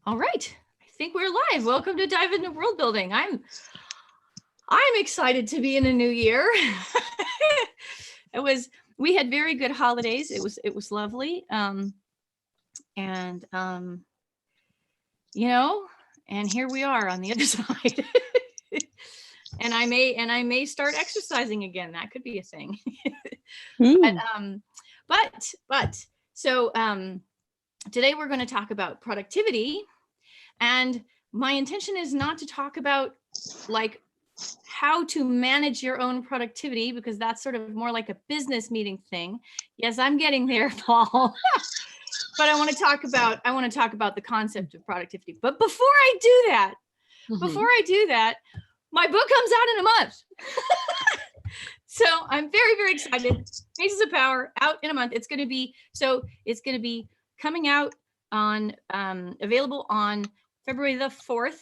All right, I think we're live. Welcome to Dive into World Building. I'm excited to be in a new year. We had very good holidays. It was lovely. And here we are on the other side. And I may start exercising again. That could be a thing. So today we're going to talk about productivity, and my intention is not to talk about like how to manage your own productivity, because that's sort of more like a business meeting thing. Yes, I'm getting there, Paul. But I want to talk about the concept of productivity. But before I do that, my book comes out in a month. So I'm very, very excited. Faces of Power out in a month. It's going to be coming out on available on February the 4th.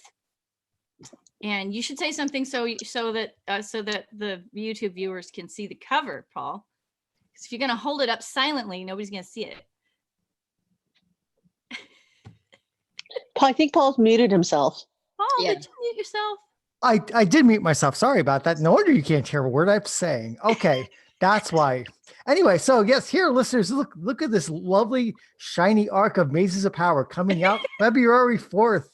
And you should say something so that the YouTube viewers can see the cover, Paul. Because if you're going to hold it up silently, nobody's going to see it. I think Paul's muted himself. Paul, did you mute yourself? I did mute myself. Sorry about that. No wonder you can't hear a word I'm saying. Okay, that's why. Anyway, so yes, here, listeners, look at this lovely shiny arc of Mazes of Power coming out February 4th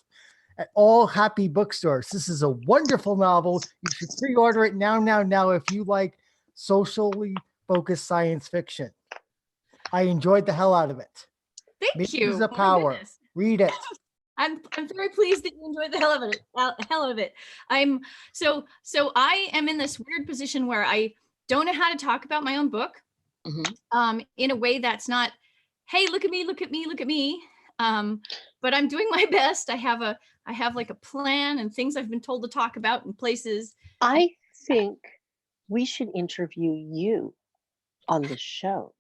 at all happy bookstores. This is a wonderful novel. You should pre-order it now if you like socially focused science fiction. I enjoyed the hell out of it. Thank you. Mazes of Power. Read it. I'm very pleased that you enjoyed the hell of it. I am in this weird position where I don't know how to talk about my own book in a way that's not, hey, look at me. But I'm doing my best. I have like a plan and things I've been told to talk about in places. I think we should interview you on the show.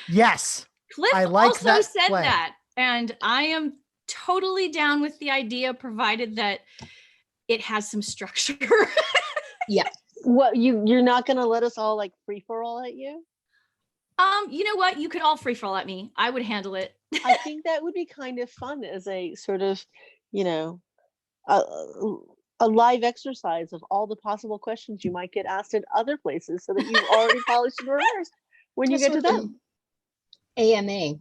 Yes. Cliff I like also that said plan. that, and I am totally down with the idea, provided that it has some structure. Yeah. What, you're not going to let us all like free for all at you? You know what? You could all free for all at me. I would handle it. I think that would be kind of fun as a sort of, a live exercise of all the possible questions you might get asked in other places, so that you've already polished and rehearsed when you get to them. AMA.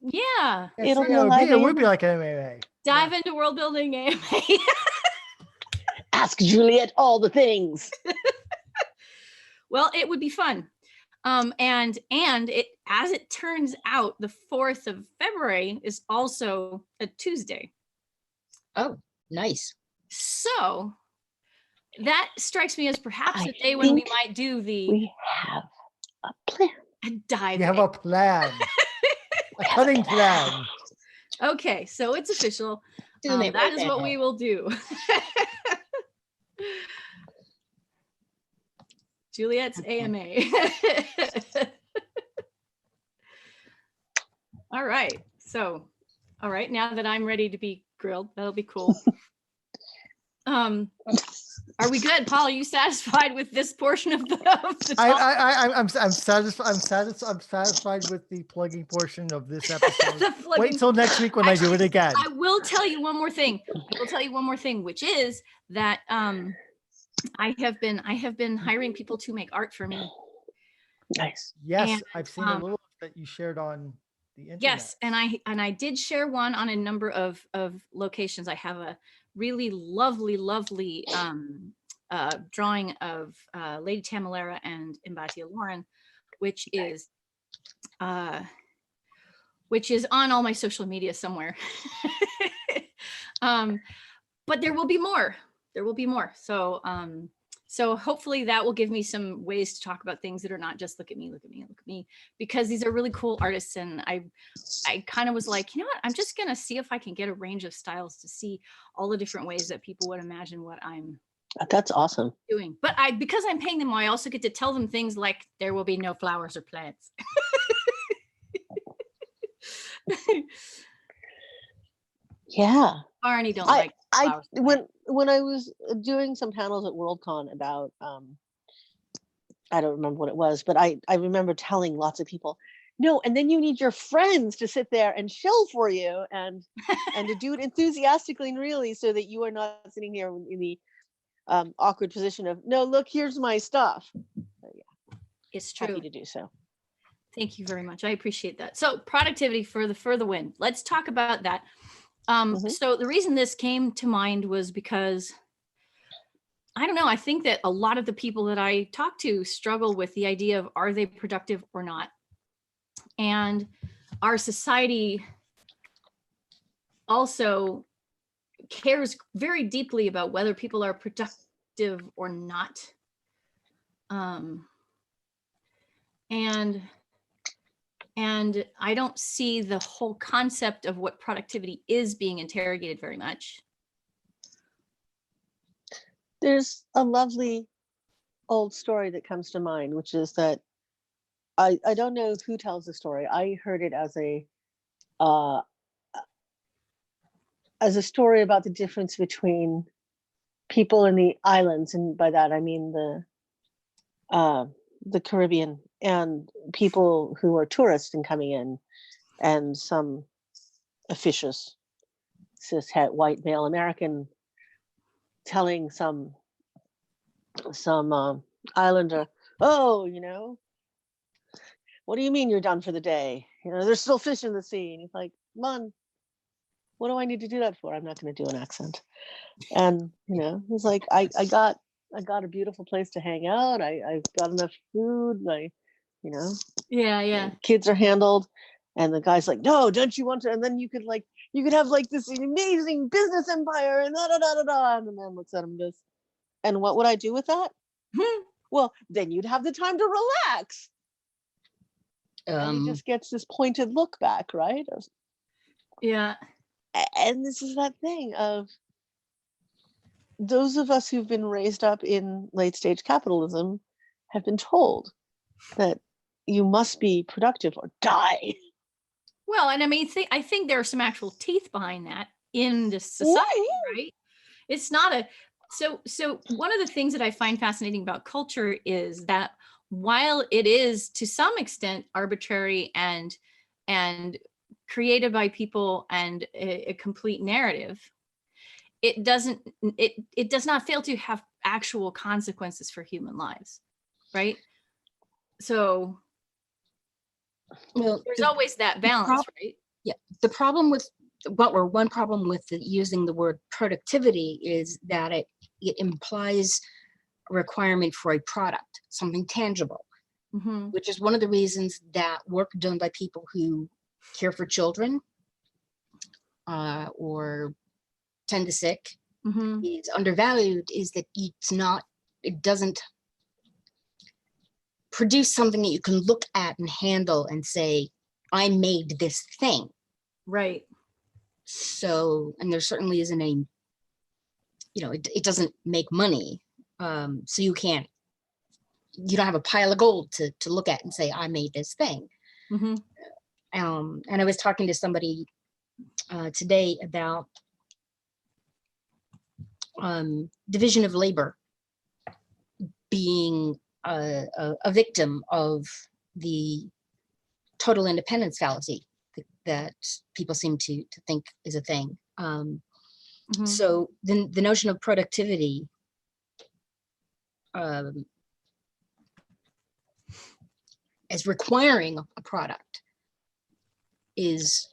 Yeah. It would be like an MMA. Dive into World Building AMA. Ask Juliet all the things. Well, it would be fun. And it, as it turns out, the 4th of February is also a Tuesday. Oh, nice. So that strikes me as perhaps a day when we might do we have a plan. A dive. We have a plan. A cunning plan. Okay, so it's official. That is what we will do. Juliet's AMA. All right. So, now that I'm ready to be grilled, that'll be cool. Are we good, Paul? Are you satisfied with this portion of the talk? I'm satisfied with the plugging portion of this episode. Wait till next week when I do it again. I will tell you one more thing. Which is that I have been hiring people to make art for me. Nice. Yes, and, I've seen a little that you shared on the internet. Yes, and I did share one on a number of locations. I have a really lovely drawing of Lady Tamalera and Imbatia Lauren, which is on all my social media somewhere. But there will be more. So hopefully that will give me some ways to talk about things that are not just look at me, because these are really cool artists. And I kind of was like, you know what, I'm just going to see if I can get a range of styles to see all the different ways that people would imagine what I'm That's awesome. doing. But because I'm paying them, I also get to tell them things like there will be no flowers or plants. Yeah. Barney don't like flowers. When I was doing some panels at Worldcon about I don't remember what it was, but I remember telling lots of people, No, and then you need your friends to sit there and chill for you and to do it enthusiastically and really, so that you are not sitting here in the awkward position of, no, look, here's my stuff. It's Happy true. to do so. Thank you very much. I appreciate that. So productivity for the win. Let's talk about that. Mhm. So the reason this came to mind was because I don't know, I think that a lot of the people that I talk to struggle with the idea of, are they productive or not? And our society also cares very deeply about whether people are productive or not. And I don't see the whole concept of what productivity is being interrogated very much. There's a lovely old story that comes to mind, which is that I don't know who tells the story. I heard it uh, as a story about the difference between people in the islands, and by that I mean the Caribbean, and people who are tourists and coming in, and some officious cishet white male American telling some islander, oh, what do you mean you're done for the day? There's still fish in the sea. And he's like, man, what do I need to do that for? I'm not going to do an accent. And he's like, I got a beautiful place to hang out. I've got enough food. Yeah. Kids are handled. And the guy's like, no, don't you want to? And then you could have like this amazing business empire and da da da da da. And the man looks at him and goes, and what would I do with that? Well, then you'd have the time to relax. And he just gets this pointed look back, right? Yeah. And this is that thing of those of us who've been raised up in late stage capitalism have been told that you must be productive or die. Well, and I mean, I think there are some actual teeth behind that in this society, right? It's not a so one of the things that I find fascinating about culture is that while it is to some extent arbitrary and created by people and a complete narrative, it does not fail to have actual consequences for human lives, right? So Well, there's always that balance, right? Yeah. The problem with one problem with using the word productivity is that it implies a requirement for a product, something tangible, which is one of the reasons that work done by people who care for children or tend to sick is undervalued, is that it doesn't produce something that you can look at and handle and say, I made this thing. Right. So, and there certainly isn't it doesn't make money. So you don't have a pile of gold to look at and say, I made this thing. And I was talking to somebody today about division of labor being a victim of the total independence fallacy that people seem to think is a thing. So the notion of productivity as requiring a product is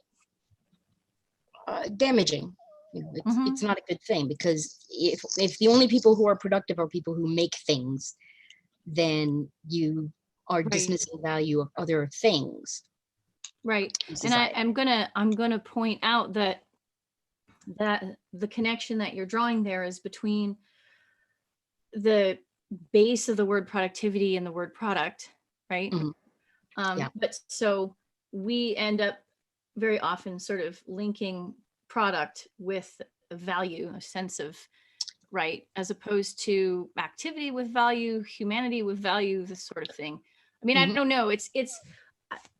damaging. It's not a good thing, because if the only people who are productive are people who make things, then you are dismissing the value of other things. Right. And I'm gonna point out that the connection that you're drawing there is between the base of the word productivity and the word product, right? But so we end up very often sort of linking product with value, a sense of, right, as opposed to activity with value, humanity with value, this sort of thing. I mean, I don't know. I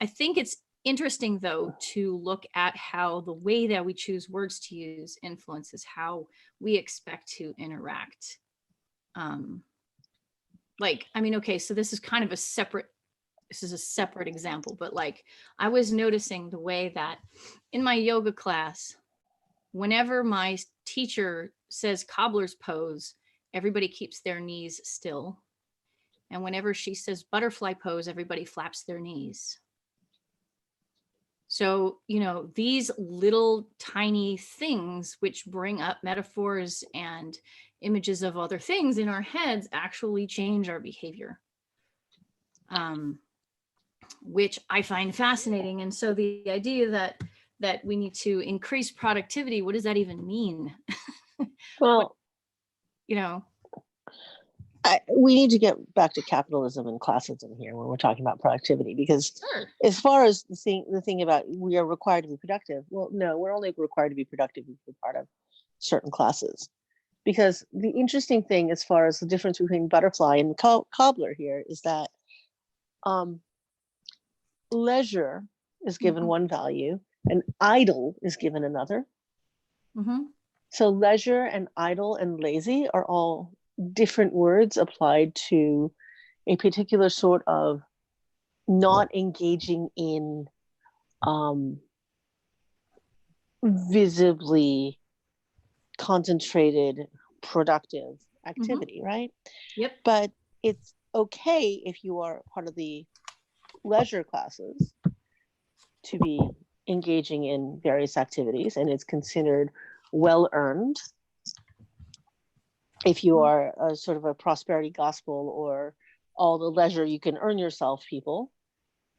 think it's interesting, though, to look at how the way that we choose words to use influences how we expect to interact. I mean, okay, so this is kind of a separate this is a separate example, but like I was noticing the way that in my yoga class, whenever my teacher says cobbler's pose, everybody keeps their knees still. And whenever she says butterfly pose, everybody flaps their knees. So, you know, these little tiny things which bring up metaphors and images of other things in our heads actually change our behavior, which I find fascinating. And so the idea that we need to increase productivity, what does that even mean? Well, You know, we need to get back to capitalism and classism here when we're talking about productivity, because sure. as far as the thing about we are required to be productive, well, no, we're only required to be productive if we're part of certain classes. Because the interesting thing as far as the difference between butterfly and cobbler here is that leisure is given one value and idle is given another. So leisure and idle and lazy are all different words applied to a particular sort of not engaging in visibly concentrated productive activity, right? Yep. But it's okay if you are part of the leisure classes to be engaging in various activities, and it's considered well earned. If you are a sort of a prosperity gospel or all the leisure you can earn yourself people.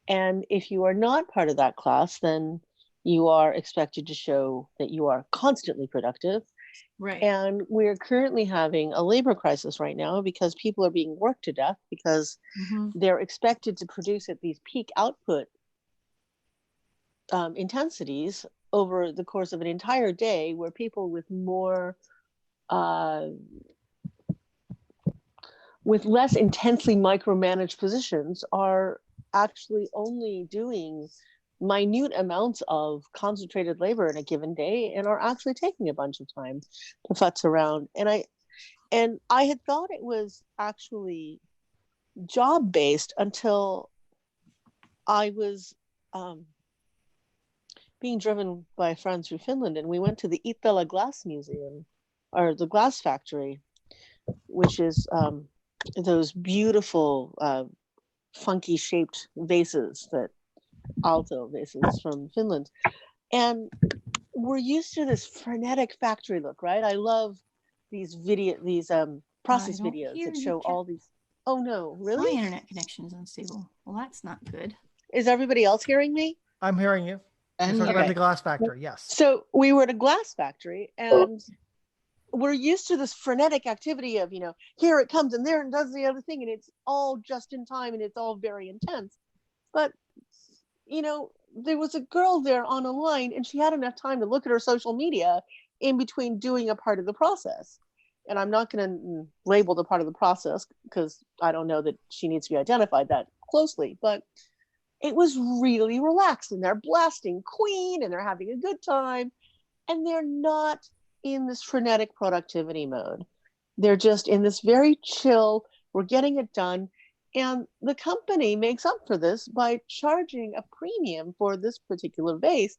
And if you are not part of that class, then you are expected to show that you are constantly productive. Right. And we're currently having a labor crisis right now because people are being worked to death because they're expected to produce at these peak output intensities over the course of an entire day, where people with more with less intensely micromanaged positions are actually only doing minute amounts of concentrated labor in a given day and are actually taking a bunch of time to futz around. And I had thought it was actually job based until I was being driven by a friend through Finland, and we went to the Iittala Glass Museum, or the glass factory, which is those beautiful funky shaped vases, that Aalto vases from Finland. And we're used to this frenetic factory look, right? I love these process videos that show all these. Oh no, really? My internet connection is unstable. Well, that's not good. Is everybody else hearing me? I'm hearing you. You're talking about the glass factory, yes. So we were at a glass factory, and we're used to this frenetic activity of, you know, here it comes and there and does the other thing, and it's all just in time and it's all very intense. But, you know, there was a girl there on a line, and she had enough time to look at her social media in between doing a part of the process. And I'm not going to label the part of the process because I don't know that she needs to be identified that closely, but it was really relaxed, and they're blasting Queen and they're having a good time, and they're not in this frenetic productivity mode. They're just in this very chill, we're getting it done. And the company makes up for this by charging a premium for this particular vase,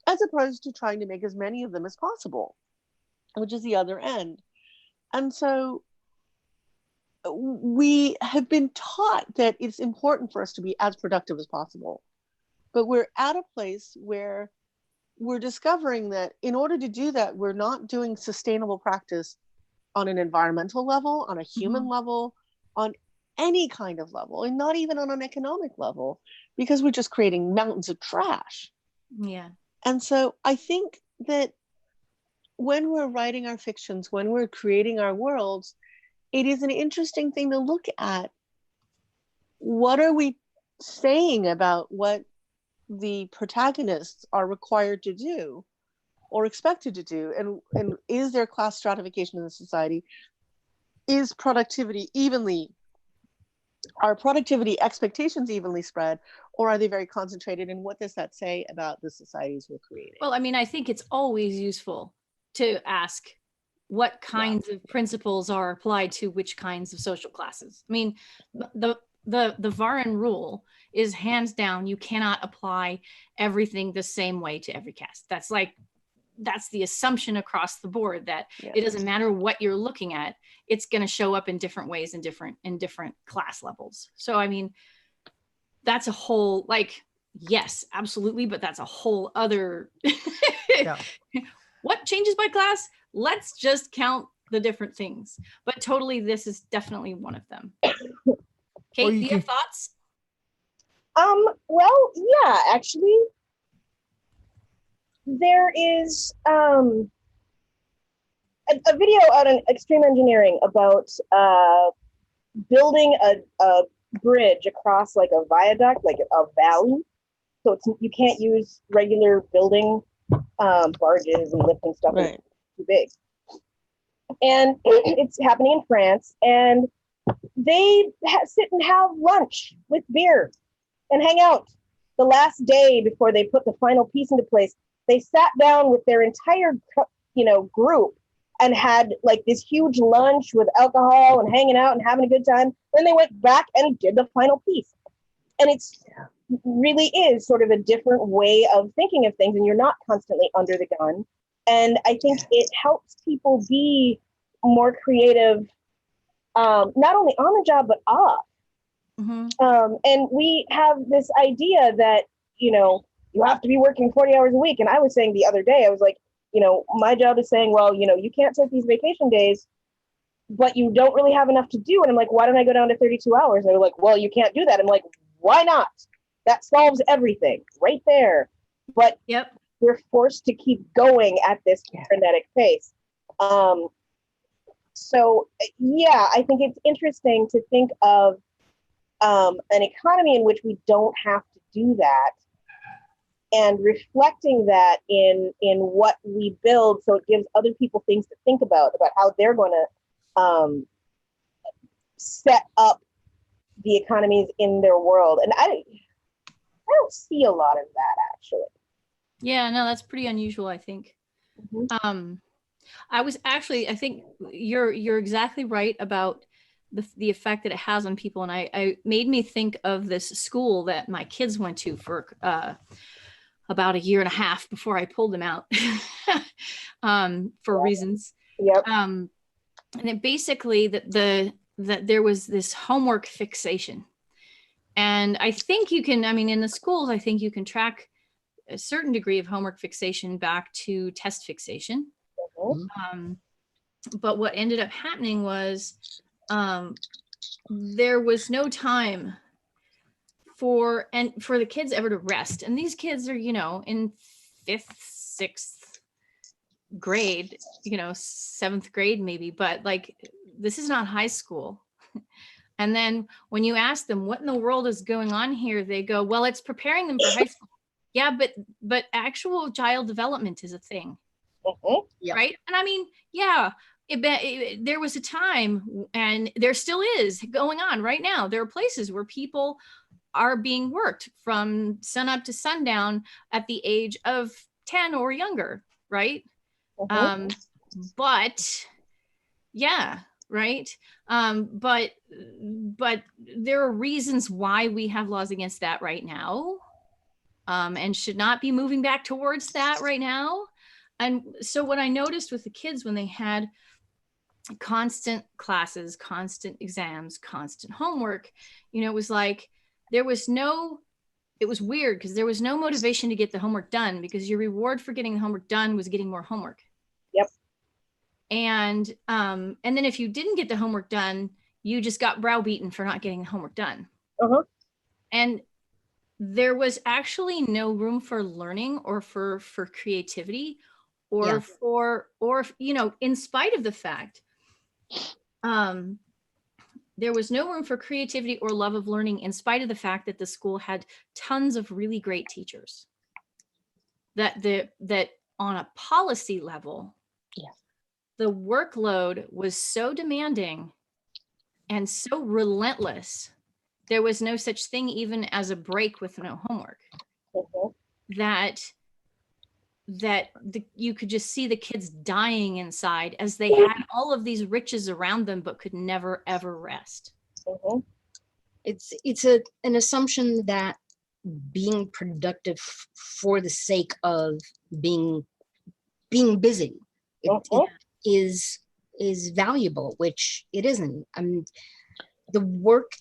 as opposed to trying to make as many of them as possible, which is the other end. And so we have been taught that it's important for us to be as productive as possible. But we're at a place where we're discovering that in order to do that, we're not doing sustainable practice on an environmental level, on a human level, on any kind of level, and not even on an economic level, because we're just creating mountains of trash. Yeah. And so I think that when we're writing our fictions, when we're creating our worlds, it is an interesting thing to look at. What are we saying about what the protagonists are required to do or expected to do? And is there class stratification in the society? Is productivity are productivity expectations evenly spread, or are they very concentrated? And what does that say about the societies we're creating? Well, I mean, I think it's always useful to ask what kinds of principles are applied to which kinds of social classes. I mean, the Varan rule is hands down, you cannot apply everything the same way to every cast. That's the assumption across the board, that it doesn't matter what you're looking at, it's going to show up in different ways in different class levels. So I mean, that's a whole, like, yes, absolutely, but that's a whole other Yeah. What changes by class? Let's just count the different things. But totally, this is definitely one of them. Kate, do you have thoughts? Well, yeah, actually, there is a video out on Extreme Engineering about building a bridge across like a viaduct, like a valley. So you can't use regular building barges and lifting stuff. Right. Too big. And it's happening in France, and they sit and have lunch with beer and hang out. The last day before they put the final piece into place, they sat down with their entire, group and had like this huge lunch with alcohol and hanging out and having a good time. Then they went back and did the final piece. And it's really is sort of a different way of thinking of things, and you're not constantly under the gun. And I think it helps people be more creative, not only on the job, but off. Mm-hmm. And we have this idea that, you have to be working 40 hours a week. And I was saying the other day, I was like, my job is saying, well, you can't take these vacation days, but you don't really have enough to do. And I'm like, why don't I go down to 32 hours? And they're like, well, you can't do that. I'm like, why not? That solves everything right there. But we're forced to keep going at this frenetic pace. So yeah, I think it's interesting to think of an economy in which we don't have to do that, and reflecting that in what we build, so it gives other people things to think about how they're going to set up the economies in their world. And I don't see a lot of that, actually. Yeah, no, that's pretty unusual, I think. Mm-hmm. I think you're exactly right about the effect that it has on people. And I made me think of this school that my kids went to for about a year and a half before I pulled them out for reasons. Yep. And it basically that there was this homework fixation. And I think you can, in the schools, I think you can track a certain degree of homework fixation back to test fixation. But what ended up happening was there was no time for the kids ever to rest. And these kids are, in 5th, 6th grade, 7th grade maybe, but like, this is not high school. And then when you ask them what in the world is going on here, they go, well, it's preparing them for high school. Yeah, but actual child development is a thing. Right? And there was a time, and there still is going on right now. There are places where people are being worked from sun up to sundown at the age of 10 or younger, right? But yeah, right. But there are reasons why we have laws against that right now, and should not be moving back towards that right now. And so what I noticed with the kids when they had constant classes, constant exams, constant homework, it was like, it was weird because there was no motivation to get the homework done, because your reward for getting the homework done was getting more homework. Yep. And then if you didn't get the homework done, you just got browbeaten for not getting the homework done. And there was actually no room for learning or for creativity or in spite of the fact, there was no room for creativity or love of learning, in spite of the fact that the school had tons of really great teachers. That on a policy level, the workload was so demanding and so relentless, there was no such thing even as a break with no homework. You could just see the kids dying inside as they had all of these riches around them, but could never, ever rest. it's an assumption that being productive for the sake of being busy Mhm. is valuable, which it isn't. The work.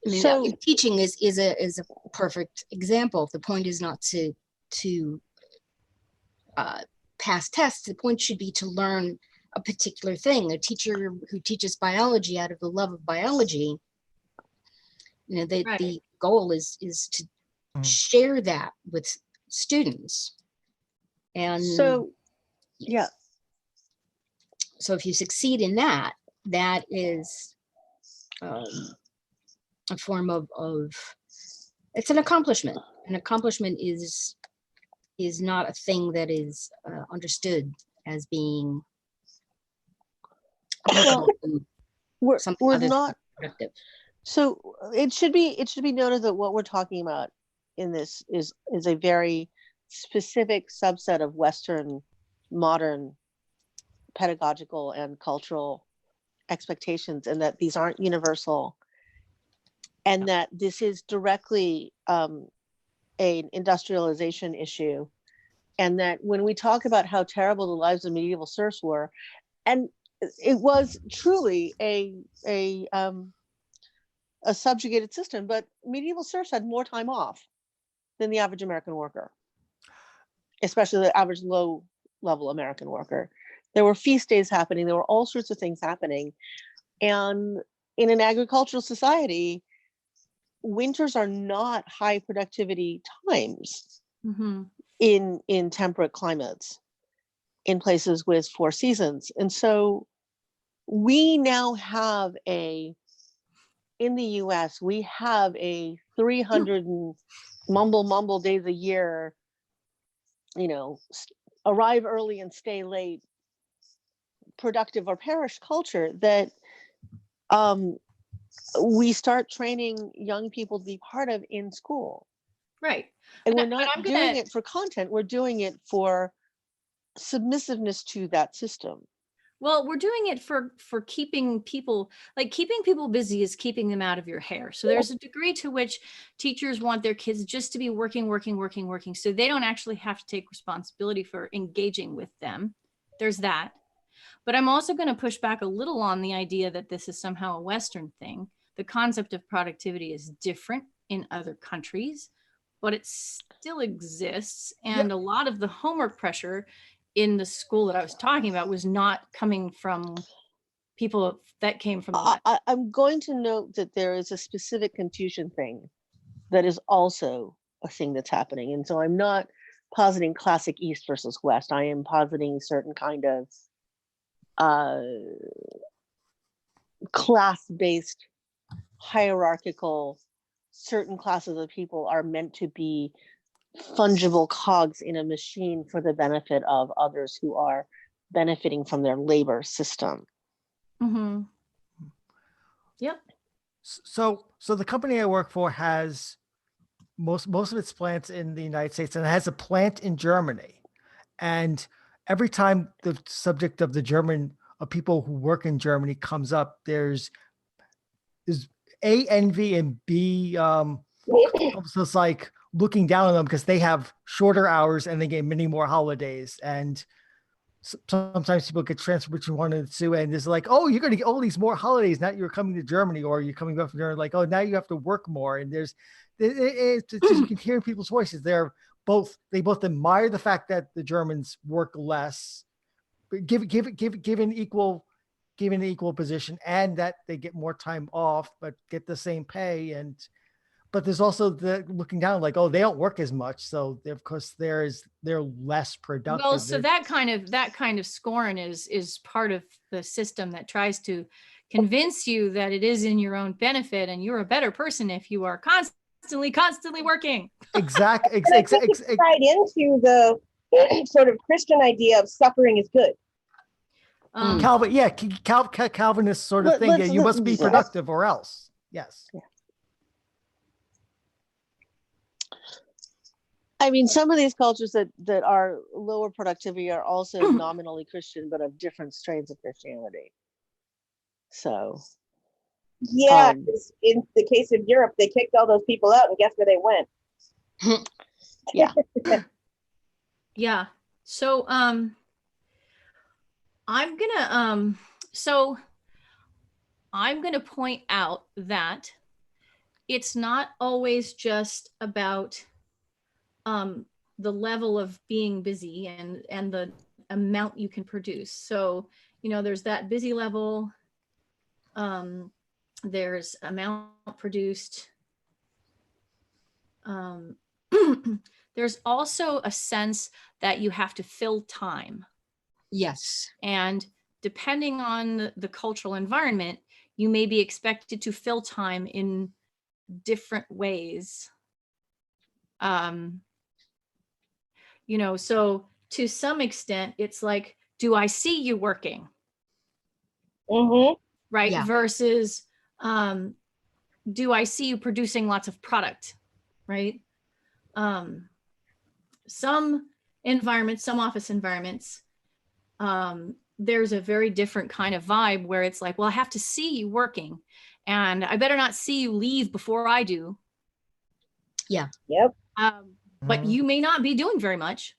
I mean, So teaching is a perfect example. The point is not to pass tests. The point should be to learn a particular thing. A teacher who teaches biology out of the love of biology, the Right. the goal is to Mhm. share that with students. And yeah. so if you succeed in that, that is a form of it's an accomplishment. An accomplishment is not a thing that is understood as being Well, something we're other not. than productive. So it should be noted that what we're talking about in this is a very specific subset of Western modern pedagogical and cultural expectations, and that these aren't universal, and that this is directly an industrialization issue, and that when we talk about how terrible the lives of medieval serfs were, and it was truly a subjugated system, but medieval serfs had more time off than the average American worker, especially the average low level American worker. There were feast days happening, there were all sorts of things happening. And in an agricultural society, winters are not high productivity times Mm-hmm. in temperate climates, in places with 4 seasons. And so we now have in the US, we have a 300 and mumble days a year, arrive early and stay late, productive or perish culture that we start training young people to be part of in school. Right. And we're But not I'm doing gonna, it for content, we're doing it for submissiveness to that system. well, we're doing it for keeping people busy is keeping them out of your hair. So there's a degree to which teachers want their kids just to be working, so they don't actually have to take responsibility for engaging with them. There's that. But I'm also going to push back a little on the idea that this is somehow a Western thing. The concept of productivity is different in other countries, but it still exists. And a lot of the homework pressure in the school that I was talking about was not coming from people that came from the West. I'm going to note that there is a specific Confucian thing that is also a thing that's happening. And so I'm not positing classic East versus West. I am positing certain kind of class-based, hierarchical, certain classes of people are meant to be fungible cogs in a machine for the benefit of others who are benefiting from their labor system. Mm-hmm. Yep. So the company I work for has most of its plants in the United States, and it has a plant in Germany. And every time the subject of people who work in Germany comes up, there's A, envy, and B, almost just like looking down on them because they have shorter hours and they get many more holidays. And sometimes people get transferred between one and two, and it's like, oh, you're going to get all these more holidays now you're coming to Germany, or you're coming back from Germany, like, oh, now you have to work more. And it's just, you can hear in people's voices. They both admire the fact that the Germans work less, but give an equal position, and that they get more time off, but get the same pay. But there's also the looking down, like, oh, they don't work as much, so of course they're less productive. Well, so that kind of scorn is part of the system that tries to convince you that it is in your own benefit and you're a better person if you are constantly working. Exactly. I think it's tied into the sort of Christian idea of suffering is good. Calvinist sort of thing. You must be productive or else. Yes. Yeah. I mean, some of these cultures that are lower productivity are also nominally Christian, but of different strains of Christianity. So Yeah, Um, 'cause in the case of Europe, they kicked all those people out, and guess where they went? yeah. Yeah. So I'm gonna so I'm gonna point out that it's not always just about the level of being busy and the amount you can produce. So, you know, there's that busy level, there's amount produced. There's also a sense that you have to fill time. Yes. And depending on the cultural environment, you may be expected to fill time in different ways. You know, so to some extent, it's like, do I see you working? Mm-hmm. Right? Yeah. Versus, do I see you producing lots of product? Right? Some environments, some office environments, there's a very different kind of vibe where it's like, well, I have to see you working, and I better not see you leave before I do. Yeah. Yep. But you may not be doing very much,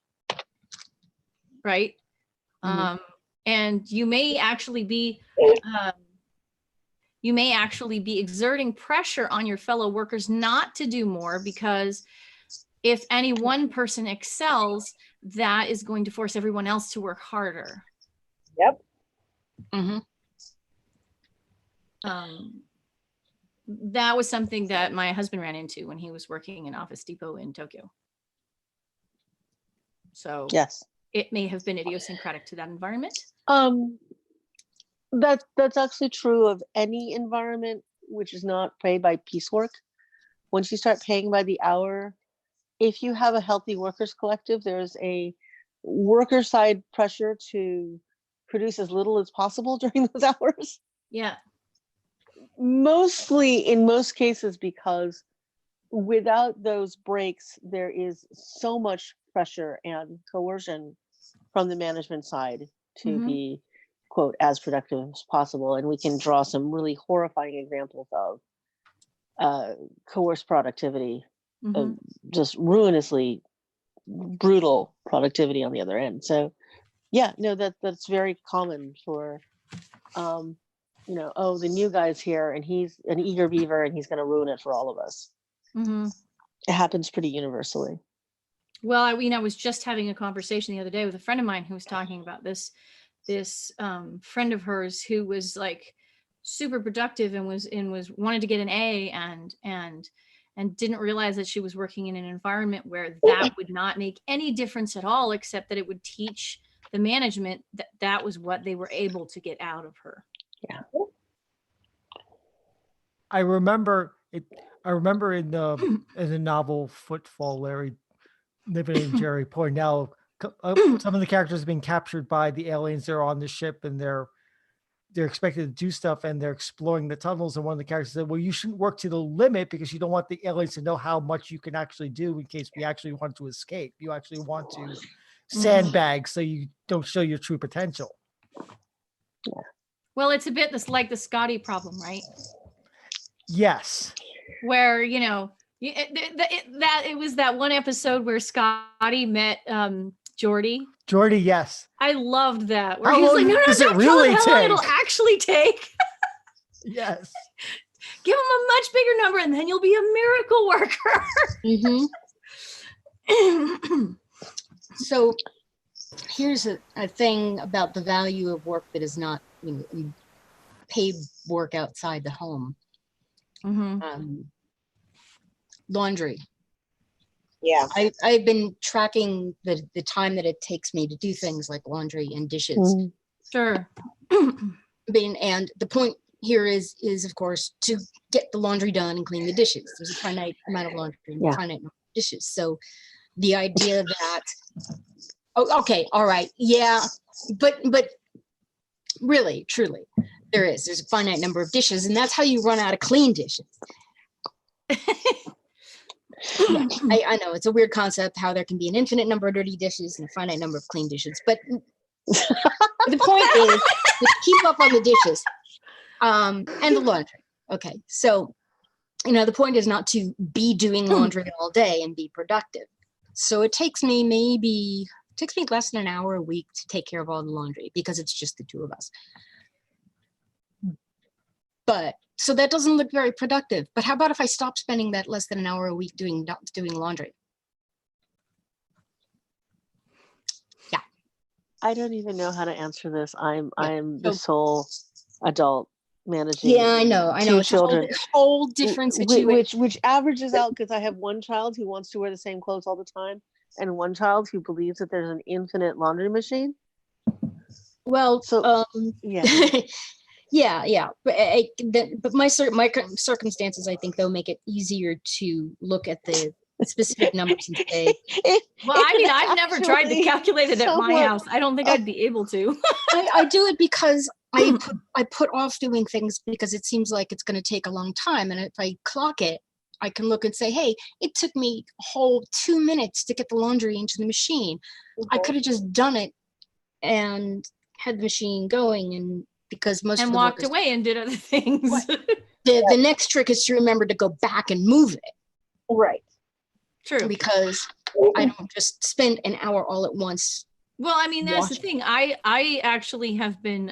right? Mhm. And you may actually be exerting pressure on your fellow workers not to do more, because if any one person excels, that is going to force everyone else to work harder. Yep. Mm-hmm. That was something that my husband ran into when he was working in Office Depot in Tokyo. So Yes. it may have been idiosyncratic to that environment. That's actually true of any environment which is not paid by piecework. Once you start paying by the hour, if you have a healthy workers collective, there's a worker side pressure to produce as little as possible during those hours. Yeah. Mostly, in most cases, because without those breaks, there is so much pressure and coercion from the management side to be, quote, as productive as possible. And we can draw some really horrifying examples of coerced productivity, just ruinously brutal productivity on the other end. So yeah, no, that's very common for you know, oh, the new guy's here and he's an eager beaver and he's going to ruin it for all of us. It happens pretty universally. Well, I was just having a conversation the other day with a friend of mine who was talking about this friend of hers who was like super productive and was wanted to get an A and didn't realize that she was working in an environment where that would not make any difference at all, except that it would teach the management that that was what they were able to get out of her. Yeah. I remember in the novel Footfall, Larry Niven and Jerry Poynell, some of the characters have been captured by the aliens. They're on the ship and they're expected to do stuff and they're exploring the tunnels. And one of the characters said, well, you shouldn't work to the limit because you don't want the aliens to know how much you can actually do in case we actually want to escape. You actually want to sandbag so you don't show your true potential. Well, it's a bit like the Scotty problem, right? Yes. Where, you know, it was that one episode where Scotty met Geordi. Geordi, yes. I loved that. Where How he was long like, no, does it don't really tell him how long it'll take?" actually take. Yes. Give him a much bigger number and then you'll be a miracle worker. So here's a thing about the value of work that is not, you know, paid work outside the home. Laundry. Yeah. I've been tracking the time that it takes me to do things like laundry and dishes. Sure. And the point here is of course to get the laundry done and clean the dishes. There's a finite amount of laundry and a finite amount of dishes. So the idea that, oh, okay, all right, yeah, but really, truly, there's a finite number of dishes, and that's how you run out of clean dishes. Yeah, I know it's a weird concept how there can be an infinite number of dirty dishes and a finite number of clean dishes, but the point is to keep up on the dishes. And the laundry. Okay. So, the point is not to be doing laundry all day and be productive. So it takes me less than an hour a week to take care of all the laundry because it's just the two of us. But so that doesn't look very productive. But how about if I stop spending that less than an hour a week doing laundry? Yeah. I don't even know how to answer this. I'm the So- sole adult managing. Yeah, I know. two It's children. a whole different situation. which averages out, because I have one child who wants to wear the same clothes all the time, and one child who believes that there's an infinite laundry machine. Well, So yeah. yeah. But my current circumstances, I think, though, make it easier to look at the specific numbers and say, Well, I mean, I've never tried to Actually, calculate it at my somewhat- house. I don't think I'd be able to. I do it because I put off doing things because it seems like it's going to take a long time. And if I clock it, I can look and say, hey, it took me a whole 2 minutes to get the laundry into the machine. I could have just done it and had the machine going, and because most of And the walked work is- away and did other things. the next trick is to remember to go back and move it, Right. True. because I don't just spend an hour all at once. Well, I mean, that's the Watching. thing. I actually have been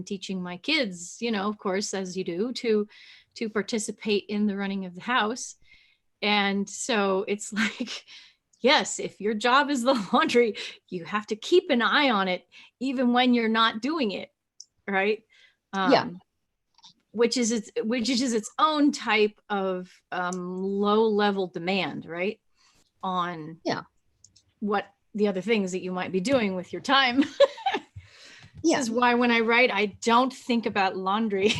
teaching my kids, of course, as you do, to participate in the running of the house. And so it's like, yes, if your job is the laundry, you have to keep an eye on it even when you're not doing it, right? Yeah. Which is its own type of low level demand, right? On what the other things that you might be doing with your time. This is why when I write, I don't think about laundry.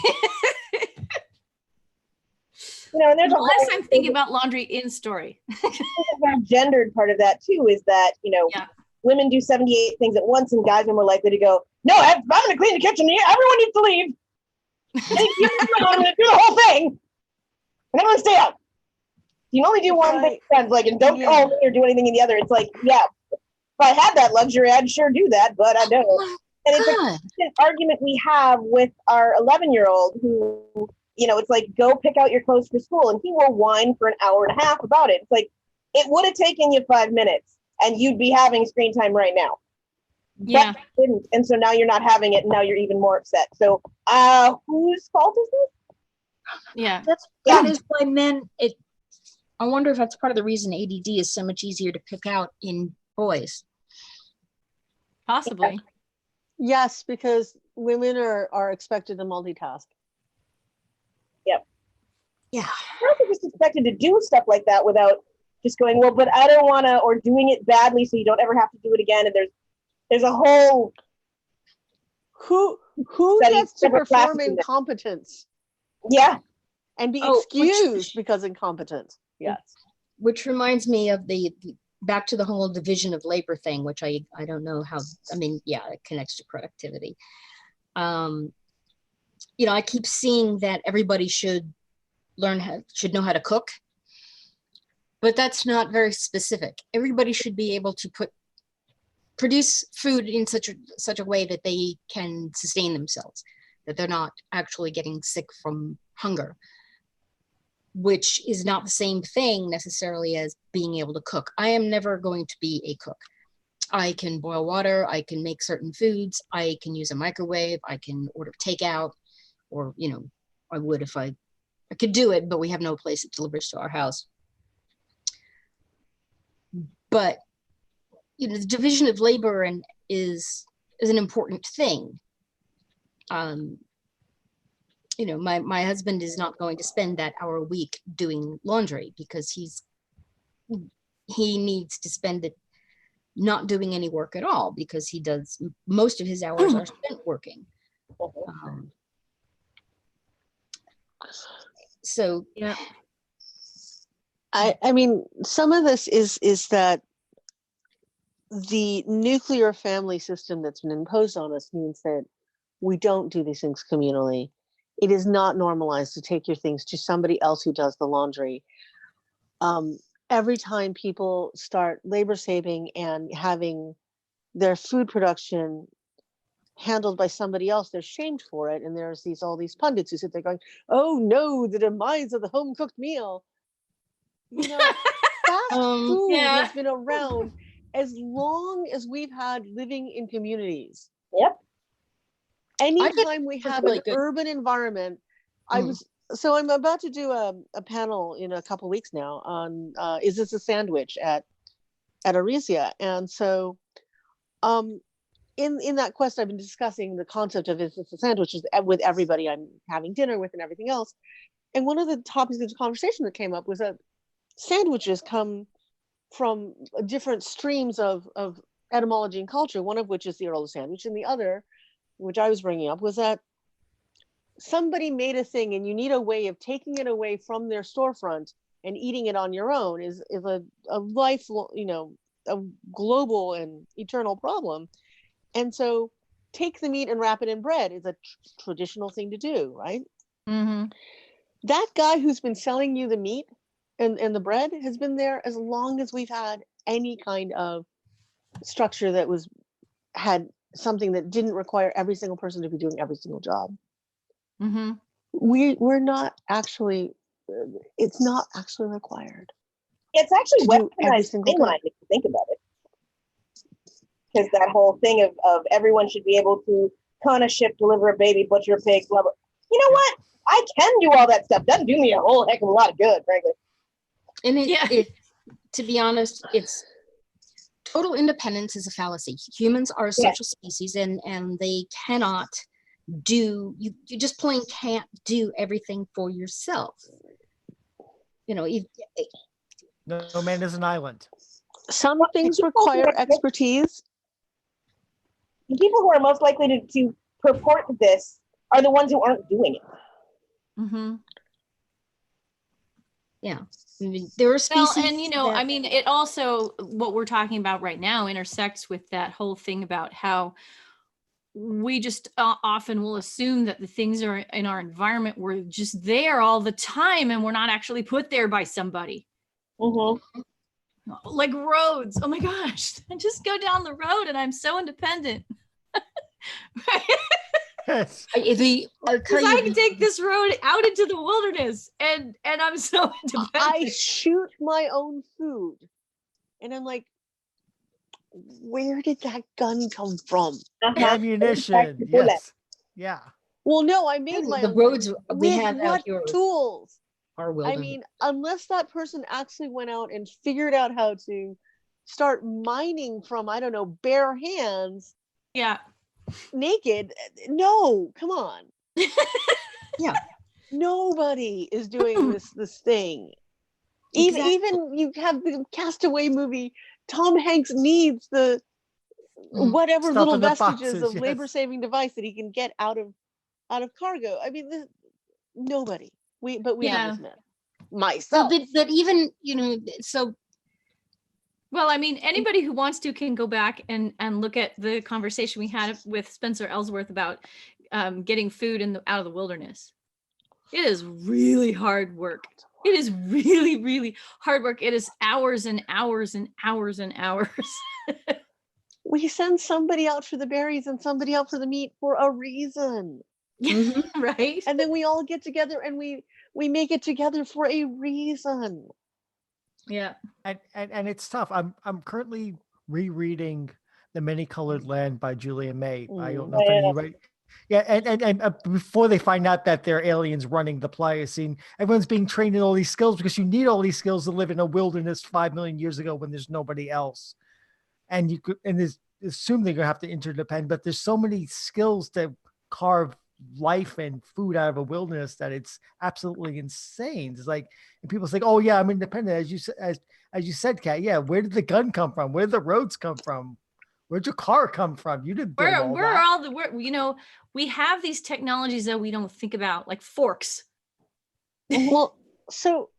And there's Unless I'm thinking about laundry in story. a gendered part of that too, is that, women do 78 things at once and guys are more likely to go, no, I'm going to clean the kitchen. Everyone needs to leave. I'm going to do the whole thing. And everyone stay out. You can only do one thing, and don't call me or do anything in the other. It's like, yeah, if I had that luxury, I'd sure do that, but I don't. And it's a constant argument we have with our 11-year-old who, it's like, go pick out your clothes for school. And he will whine for an hour and a half about it. It's like, it would have taken you 5 minutes and you'd be having screen time right now. Yeah. But you didn't. And so now you're not having it. And now you're even more upset. So whose fault is this? Yeah. That is why men, I wonder if that's part of the reason ADD is so much easier to pick out in boys. Possibly. Yes, because women are expected to multitask. Yep. Yeah. We're also just expected to do stuff like that without just going, well, but I don't want to, or doing it badly so you don't ever have to do it again. And there's a whole Who study gets to separate classes perform in that. incompetence Yeah. and be Oh, excused because incompetent? Yes. Which reminds me of the back to the whole division of labor thing, which I don't know how, it connects to productivity. I keep seeing that everybody should know how to cook, but that's not very specific. Everybody should be able to produce food in such a way that they can sustain themselves, that they're not actually getting sick from hunger, which is not the same thing necessarily as being able to cook. I am never going to be a cook. I can boil water, I can make certain foods, I can use a microwave, I can order takeout, or, I would if I could do it, but we have no place that delivers to our house. But, the division of labor is an important thing. My husband is not going to spend that hour a week doing laundry because he needs to spend it not doing any work at all, because he does most of his hours are spent working. So Yeah. I mean, some of this is that the nuclear family system that's been imposed on us means that we don't do these things communally. It is not normalized to take your things to somebody else who does the laundry. Every time people start labor saving and having their food production handled by somebody else, they're shamed for it. And there's all these pundits who sit there going, "Oh no, the demise of the home cooked meal." You know, fast food Yeah. has been around as long as we've had living in communities. Yep. Anytime we that's have really an good. urban environment, I'm about to do a panel in a couple weeks now on is this a sandwich at Arisia? And so in that quest, I've been discussing the concept of is this a sandwich with everybody I'm having dinner with and everything else. And one of the topics of the conversation that came up was that sandwiches come from different streams of etymology and culture, one of which is the Earl of Sandwich, and the other, which I was bringing up, was that somebody made a thing and you need a way of taking it away from their storefront and eating it on your own is a lifelong, a global and eternal problem. And so take the meat and wrap it in bread is a traditional thing to do, right? Mm-hmm. That guy who's been selling you the meat and the bread has been there as long as we've had any kind of structure that had something that didn't require every single person to be doing every single job. Mm-hmm. We're not actually, it's not actually required. It's actually to do every weaponized single thing when thing. I think about it. Because that whole thing of everyone should be able to con a ship, deliver a baby, butcher a pig, blah, blah. You know what? I can do all that stuff. Doesn't do me a whole heck of a lot of good, frankly. And Yeah. To be honest, it's total independence is a fallacy. Humans are a social species, and they cannot do, you just plain can't do everything for yourself. No man is an island. Some things require expertise. The people who are most likely to purport this are the ones who aren't doing it. Mm-hmm. Yeah. I mean, there are species. Well, and I mean, it also, what we're talking about right now intersects with that whole thing about how we just often will assume that the things are in our environment were just there all the time and we're not actually put there by somebody. Mm-hmm. Like roads. Oh my gosh. I just go down the road and I'm so independent. Yes. Because I can take this road out into the wilderness and I'm so independent. I shoot my own food. And I'm like, where did that gun come from? Ammunition. Yes. Yeah. Well, no, I made my the own roads we with have what out here tools? are wilderness. I mean, unless that person actually went out and figured out how to start mining from, I don't know, bare hands. Yeah. Naked. No, come on. Yeah. Nobody is doing this thing. Exactly. Even you have the Castaway movie, Tom Hanks needs the whatever Stuff little in the vestiges boxes, of yes. labor-saving device that he can get out of cargo. I mean, nobody. But we have this myth. Myself. But even, so. Well, I mean, anybody who wants to can go back and look at the conversation we had with Spencer Ellsworth about getting food out of the wilderness. It is really hard work. It is really, really hard work. It is hours and hours and hours and hours. We send somebody out for the berries and somebody out for the meat for a reason. Mm-hmm. Right. And then we all get together and we make it together for a reason. Yeah. And it's tough. I'm currently rereading The Many-Colored Land by Julia May. I don't know if any of you read. Yeah, and before they find out that they're aliens running the Pliocene, everyone's being trained in all these skills because you need all these skills to live in a wilderness 5 million years ago when there's nobody else. And assume they're gonna have to interdepend, but there's so many skills to carve life and food out of a wilderness that it's absolutely insane. It's like, and people say, "Oh yeah, I'm independent," as you said, Kat. Yeah, where did the gun come from? Where did the roads come from? Where'd your car come from? You didn't build all that. We have these technologies that we don't think about, like forks. Well, so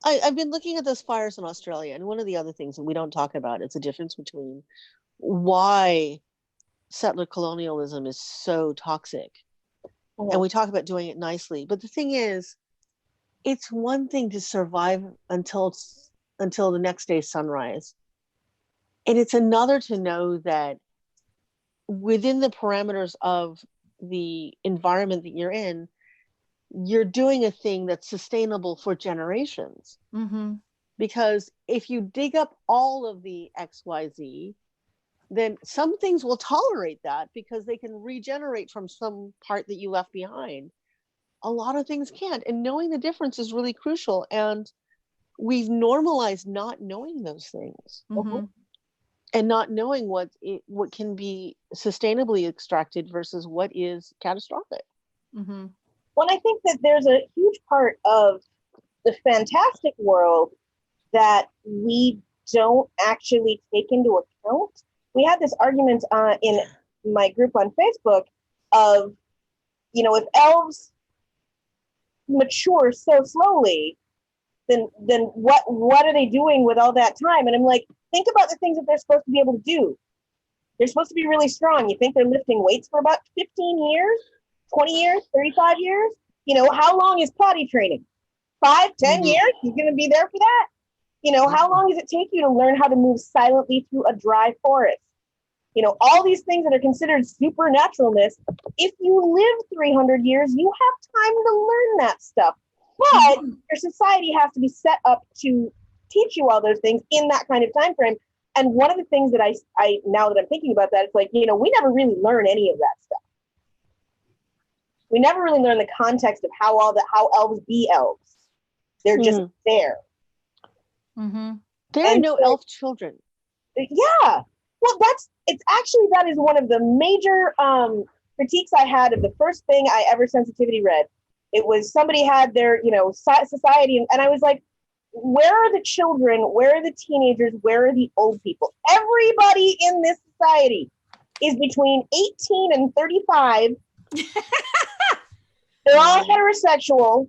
I've been looking at those fires in Australia, and one of the other things that we don't talk about is the difference between why settler colonialism is so toxic. And we talk about doing it nicely. But the thing is, it's one thing to survive until the next day's sunrise. And it's another to know that within the parameters of the environment that you're in, you're doing a thing that's sustainable for generations. Mm-hmm. Because if you dig up all of the XYZ, then some things will tolerate that because they can regenerate from some part that you left behind. A lot of things can't. And knowing the difference is really crucial. And we've normalized not knowing those things. Mm-hmm. And not knowing what can be sustainably extracted versus what is catastrophic. Mm-hmm. Well, I think that there's a huge part of the fantastic world that we don't actually take into account. We had this argument in my group on Facebook of, if elves mature so slowly, then what are they doing with all that time? And I'm like, think about the things that they're supposed to be able to do. They're supposed to be really strong. You think they're lifting weights for about 15 years, 20 years, 35 years? How long is potty training? 5, 10 years? You're going to be there for that? How long does it take you to learn how to move silently through a dry forest? All these things that are considered supernaturalness. If you live 300 years, you have time to learn that stuff. But your society has to be set up to teach you all those things in that kind of time frame. And one of the things that I now that I'm thinking about that, it's like, we never really learn any of that stuff. We never really learn the context of how elves be elves. They're just there. Mm-hmm. There are no elf children. Yeah. Well, that is one of the major critiques I had of the first thing I ever sensitivity read. It was somebody had their, society, and I was like, where are the children? Where are the teenagers? Where are the old people? Everybody in this society is between 18 and 35. They're all heterosexual.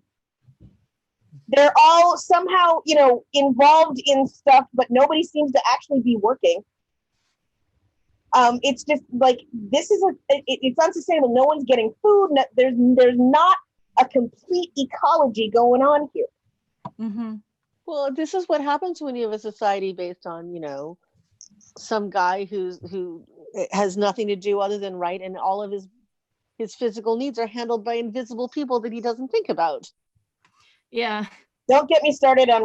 They're all somehow, involved in stuff, but nobody seems to actually be working. It's just like, it's unsustainable. No one's getting food. There's not a complete ecology going on here. Mm-hmm. Well, this is what happens when you have a society based on, some guy who has nothing to do other than write, and all of his physical needs are handled by invisible people that he doesn't think about. Yeah. Don't get me started on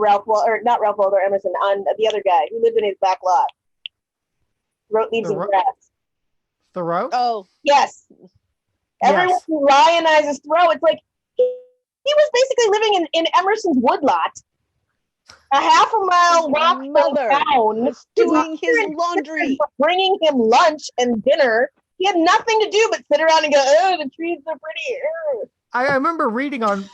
not Ralph Waldo Emerson, on the other guy who lived in his back lot. Wrote Leaves and Grass. Thoreau? Oh. Yes. Everyone Yes. lionizes Thoreau. It's like, he was basically living in Emerson's woodlot. A half a mile walk down, doing his laundry, bringing him lunch and dinner. He had nothing to do but sit around and go, "Oh, the trees are pretty." I remember reading on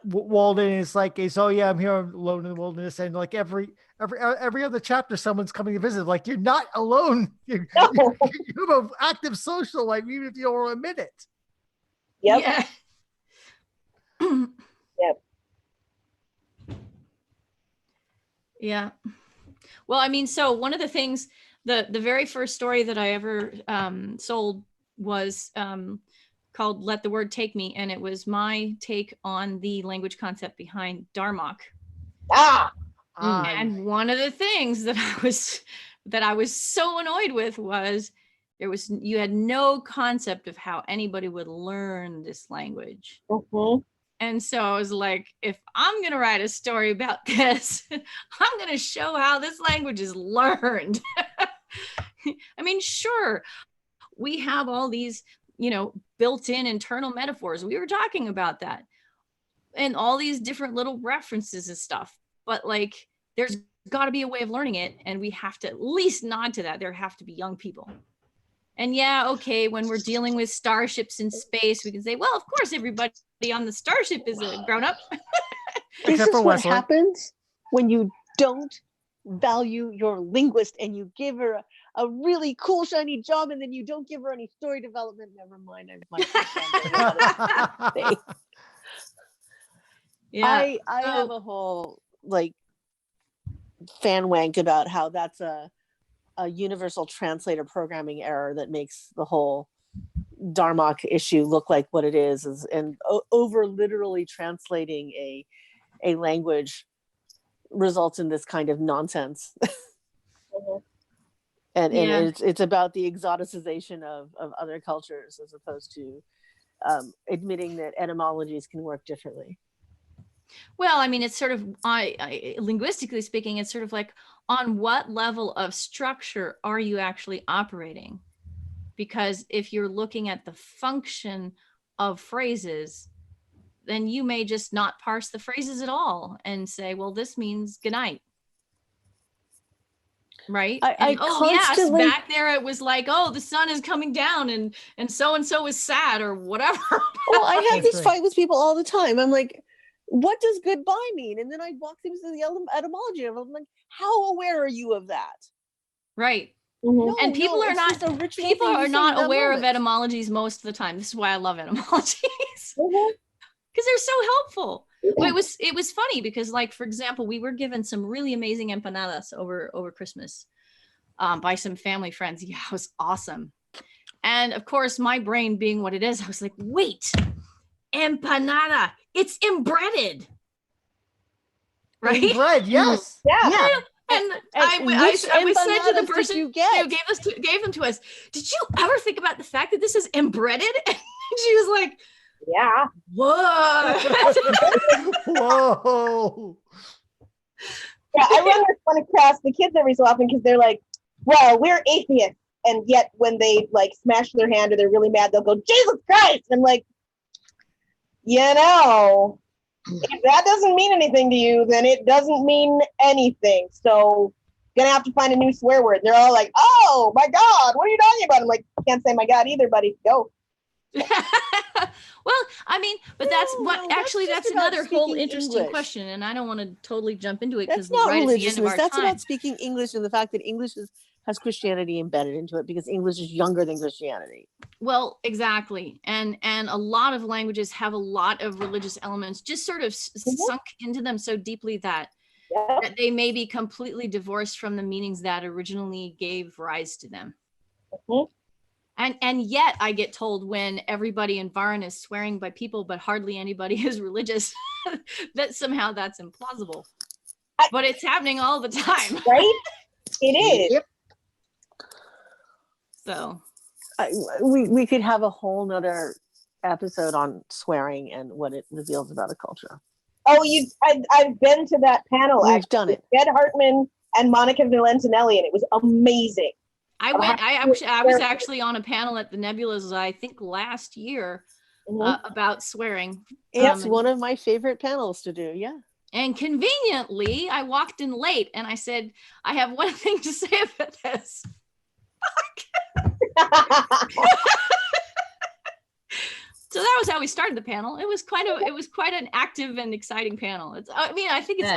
Walden is like, I'm here alone in the wilderness, and like every other chapter, someone's coming to visit. Like, you're not alone. You have an active social life, even if you don't admit it. Yep. Yeah. Yep. Yeah. Well, I mean, so one of the things, the very first story that I ever sold was called Let the Word Take Me. And it was my take on the language concept behind Darmok. And one of the things that I was so annoyed with was you had no concept of how anybody would learn this language. Mm-hmm. And so I was like, if I'm going to write a story about this, I'm going to show how this language is learned. I mean, sure, we have all these, built-in internal metaphors. We were talking about that. And all these different little references and stuff. But like, there's got to be a way of learning it. And we have to at least nod to that. There have to be young people. And yeah, okay, when we're dealing with starships in space, we can say, well, of course, everybody on the starship is a grown-up. This Except is for what Wesley. happens when you don't value your linguist and you give her a really cool, shiny job, and then you don't give her any story development. Never mind. Yeah. I have a whole fan wank about how that's a universal translator programming error that makes the whole Darmok issue look like what it is and over literally translating a language results in this kind of nonsense. and Yeah. it's about the exoticization of other cultures as opposed to admitting that etymologies can work differently. Well, I mean, it's sort of, linguistically speaking, it's sort of like, on what level of structure are you actually operating? Because if you're looking at the function of phrases, then you may just not parse the phrases at all and say, well, this means good night. Right? I constantly, yes, back there it was like, oh, the sun is coming down and so is sad or whatever. well, I have That's this right. fight with people all the time. I'm like, what does goodbye mean? And then I walk through the etymology of it. I'm like, how aware are you of that? Right. No, And people are it's not just a ritual people thing you are say in not that aware of moment. etymologies most of the time. This is why I love etymologies. Mhm. Because they're so helpful. Well, it was funny because, like, for example, we were given some really amazing empanadas over Christmas by some family friends. Yeah, it was awesome. And of course, my brain being what it is, I was like, wait, empanada, it's embedded. Right? In bread, yes. Yeah. Yeah. And which said to the empanadas did person you who get? gave them to us, did you ever think about the fact that this is embedded? And she was like, Yeah. what? Whoa. Yeah, I run this one across the kids every so often because they're like, well, we're atheists. And yet when they like smash their hand or they're really mad, they'll go, Jesus Christ. And I'm like, if that doesn't mean anything to you, then it doesn't mean anything. So gonna have to find a new swear word. And they're all like, oh my God, what are you talking about? I'm like, can't say my God either, buddy. Go. Well, I mean, but that's No, what no, that's actually just that's about another whole speaking interesting English. question, and I don't want to totally jump into it because That's we're not right at the end of religiousness. our That's time. about speaking English and the fact that English has Christianity embedded into it because English is younger than Christianity. Well, exactly, and a lot of languages have a lot of religious elements just sort of sunk into them so deeply that Yeah. that they may be completely divorced from the meanings that originally gave rise to them. Mhm. And yet I get told when everybody in Varan is swearing by people, but hardly anybody is religious, that somehow that's implausible. But it's happening all the time. Right? It is. Yep. So We could have a whole nother episode on swearing and what it reveals about a culture. Oh, I've been to that panel. We've actually, done it. Ed Hartman and Monica Valentinelli, and it was amazing. I was actually on a panel at the Nebulas, I think last year, about swearing. It's one of my favorite panels to do. Yeah. And conveniently, I walked in late and I said, I have one thing to say about this. So that was how we started the panel. It was quite an active and exciting panel. I think it's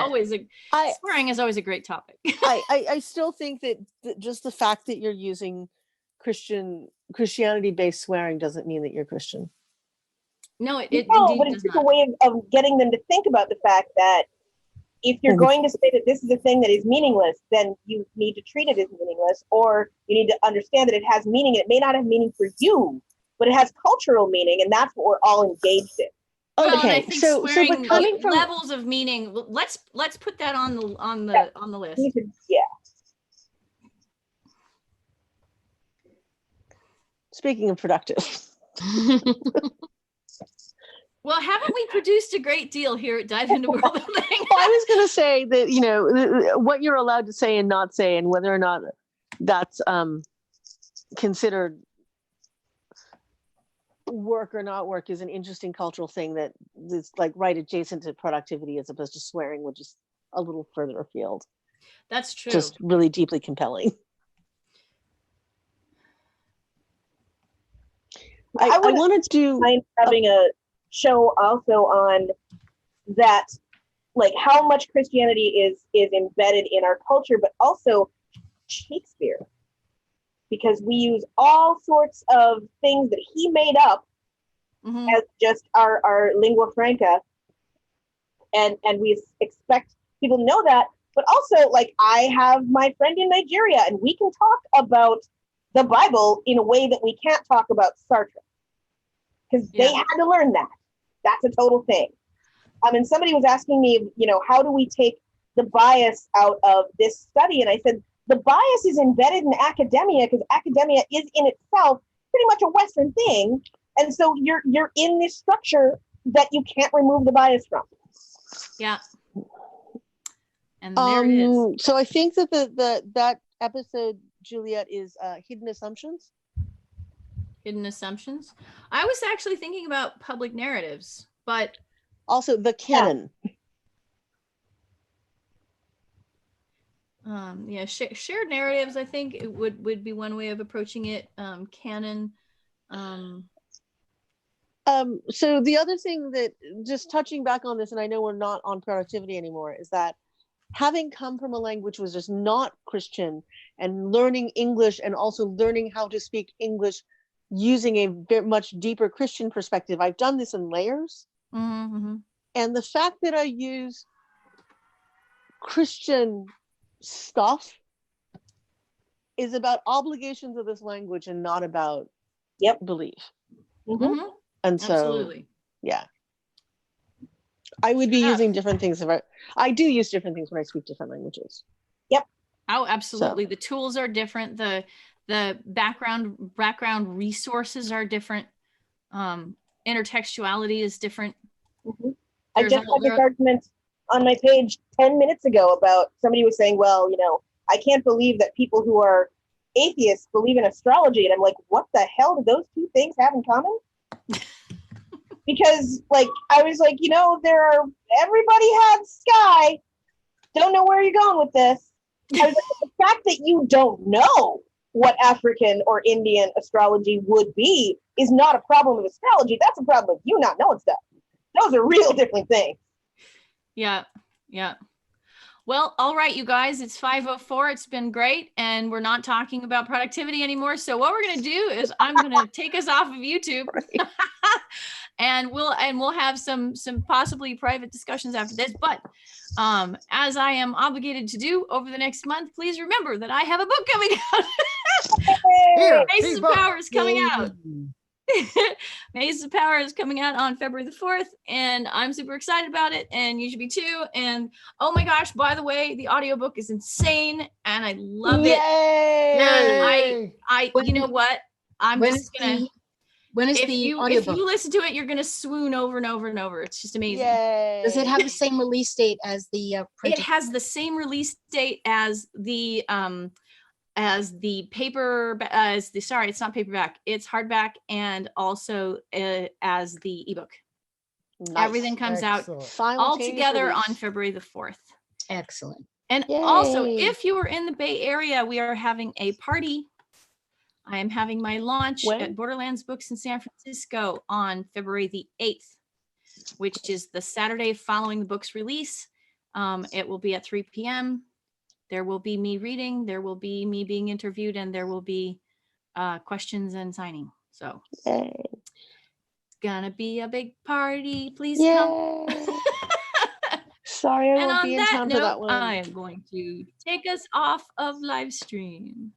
swearing is always a great topic. I still think that just the fact that you're using Christianity-based swearing doesn't mean that you're Christian. No, it but it's just a way of getting them to think about the fact that if you're going to say that this is a thing that is meaningless, then you need to treat it as meaningless, or you need to understand that it has meaning. It may not have meaning for you, but it has cultural meaning, and that's what we're all engaged in. Well, Okay, and I think swearing, but coming from levels of meaning. Let's put that on the list. Yeah. Speaking of productive. Well, haven't we produced a great deal here at Dive Into World Building? Well, I was going to say that, what you're allowed to say and not say, and whether or not that's considered work or not work is an interesting cultural thing that is like right adjacent to productivity as opposed to swearing, which is a little further afield. That's true. Just really deeply compelling. I wanted to having a show also on that, like how much Christianity is embedded in our culture, but also Shakespeare, because we use all sorts of things that he made up as just our lingua franca, and we expect people to know that. But also, like, I have my friend in Nigeria, and we can talk about the Bible in a way that we can't talk about Star Trek, because they had to learn that. That's a total thing. And somebody was asking me, how do we take the bias out of this study? And I said, the bias is embedded in academia because academia is in itself pretty much a Western thing. And so you're in this structure that you can't remove the bias from. Yeah. And there it is. So I think that that episode, Juliet, is hidden assumptions. Hidden assumptions. I was actually thinking about public narratives, but Also the canon. Shared narratives, I think it would be one way of approaching it. Canon. So the other thing that, just touching back on this, and I know we're not on productivity anymore, is that having come from a language which was just not Christian, and learning English and also learning how to speak English using a very much deeper Christian perspective, I've done this in layers. Mm-hmm. And the fact that I use Christian stuff is about obligations of this language and not about belief. Mm-hmm. And so, absolutely. Yeah, I would be using different things if I do use different things when I speak different languages. Yep. Oh, absolutely. So. The tools are different. The background resources are different. Intertextuality is different. Mm-hmm. I just had this argument on my page 10 minutes ago about somebody was saying, well, I can't believe that people who are atheists believe in astrology. And I'm like, what the hell do those two things have in common? Because I was like, everybody had sky. Don't know where you're going with this. I was like, the fact that you don't know what African or Indian astrology would be is not a problem with astrology. That's a problem with you not knowing stuff. Those are real different things. Yeah. Well, all right, you guys, it's 5:04. It's been great. And we're not talking about productivity anymore. So what we're going to do is I'm going to take us off of YouTube. And we'll have some possibly private discussions after this. But as I am obligated to do over the next month, please remember that I have a book coming out. Aces of Power is coming out. Aces of Power is coming out on February the 4th, and I'm super excited about it, and you should be too. And oh my gosh, by the way, the audiobook is insane, and I love it. And you know what? When is the audiobook? If you listen to it, you're gonna swoon over and over and over. It's just amazing. Yay. Does it have the same release date as the printed? It has the same release date as the paper, sorry, it's not paperback, it's hardback, and also as the ebook. Nice. Everything comes out all together on February the 4th. Excellent. And also, if you are in the Bay Area, we are having a party. I am having my launch at Borderlands Books in San Francisco on February the 8th, which is the Saturday following the book's release. It will be at 3 p.m. There will be me reading, there will be me being interviewed, and there will be questions and signing. So it's gonna be a big party. Please come. Sorry, I won't be in town for that one. I am going to take us off of live stream.